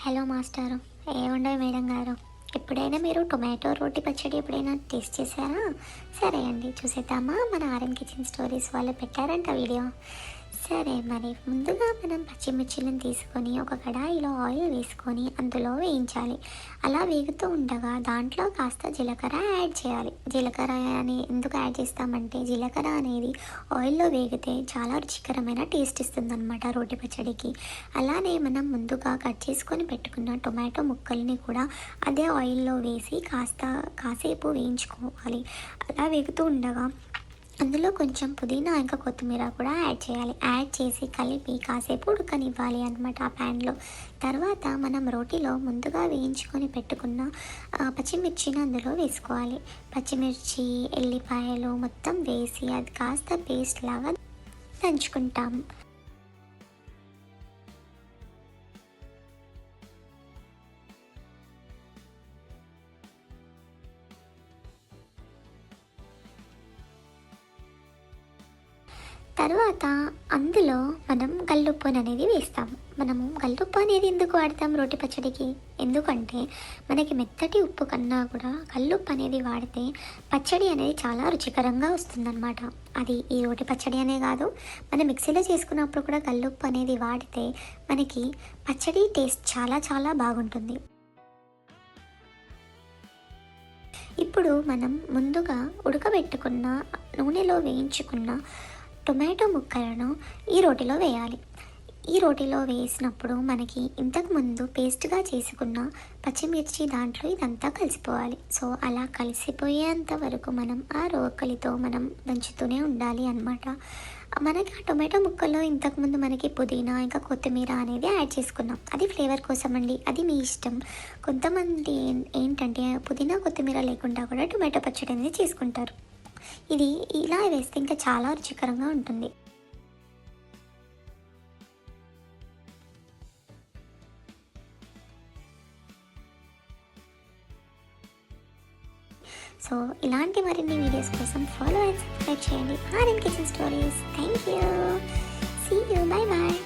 Hello మాస్టారు, ఏముండే madam గారు. ఎప్పుడైనా మీరు టొమాటో రోటి పచ్చడి ఎప్పుడైనా టేస్ట్ చేశారా? సరే అండి, చూసేద్దామా. మన ఆర్ఎన్ కిచెన్ స్టోరీస్ వాళ్ళు పెట్టారంట వీడియో. సరే, మరి ముందుగా మనం పచ్చిమిర్చిలను తీసుకొని ఒక కడాయిలో ఆయిల్ వేసుకొని అందులో వేయించాలి. అలా వేగుతూ ఉండగా దాంట్లో కాస్త జీలకర్ర యాడ్ చేయాలి. జీలకర్ర అని ఎందుకు యాడ్ చేస్తామంటే, జీలకర్ర అనేది ఆయిల్లో వేగితే చాలా రుచికరమైన టేస్ట్ ఇస్తుందన్నమాట రోటి పచ్చడికి. అలానే మనం ముందుగా కట్ చేసుకొని పెట్టుకున్న టొమాటో ముక్కల్ని కూడా అదే ఆయిల్లో వేసి కాసేపు వేయించుకోవాలి. అలా వేగుతూ ఉండగా అందులో కొంచెం పుదీనా ఇంకా కొత్తిమీర కూడా యాడ్ చేయాలి. యాడ్ చేసి కలిపి కాసేపు ఉడకనివ్వాలి అనమాట ఆ ప్యాన్లో. తర్వాత మనం రోటీలో ముందుగా వేయించుకొని పెట్టుకున్న పచ్చిమిర్చిని అందులో వేసుకోవాలి. పచ్చిమిర్చి, ఎల్లిపాయలు మొత్తం వేసి అది కాస్త పేస్ట్ లాగా దంచుకుంటాము. తర్వాత అందులో మనం గల్లుప్పు అనేది వేస్తాము. మనము గల్లుప్పు అనేది ఎందుకు వాడతాం రోటి పచ్చడికి? ఎందుకంటే మనకి మెత్తటి ఉప్పు కన్నా కూడా కల్లుప్పు అనేది వాడితే పచ్చడి అనేది చాలా రుచికరంగా వస్తుందన్నమాట. అది ఈ రోటి పచ్చడి అనే కాదు, మనం మిక్సీలో చేసుకున్నప్పుడు కూడా కల్లుప్పు అనేది వాడితే మనకి పచ్చడి టేస్ట్ చాలా చాలా బాగుంటుంది. ఇప్పుడు మనం ముందుగా ఉడకబెట్టుకున్న నూనెలో వేయించుకున్న టొమాటో ముక్కలను ఈ రోటిలో వేయాలి. ఈ రోటిలో వేసినప్పుడు మనకి ఇంతకుముందు పేస్ట్గా చేసుకున్న పచ్చిమిర్చి దాంట్లో ఇదంతా కలిసిపోవాలి. సో అలా కలిసిపోయేంత వరకు మనం ఆ రోకలితో మనం దంచుతూనే ఉండాలి అన్నమాట. మనకి ఆ టొమాటో ముక్కల్లో ఇంతకుముందు మనకి పుదీనా ఇంకా కొత్తిమీర అనేది యాడ్ చేసుకున్నాం. అది ఫ్లేవర్ కోసం అండి, అది మీ ఇష్టం. కొంతమంది ఏంటంటే పుదీనా కొత్తిమీర లేకుండా కూడా టొమాటో పచ్చడి అనేది చేసుకుంటారు. ఇది ఇలా వేస్తే ఇంకా చాలా రుచికరంగా ఉంటుంది. సో ఇలాంటి మరిన్ని వీడియోస్ కోసం ఫాలో అండ్ సబ్స్క్రైబ్ చేయండి RN kitchen stories. Thank you. See you. Bye bye.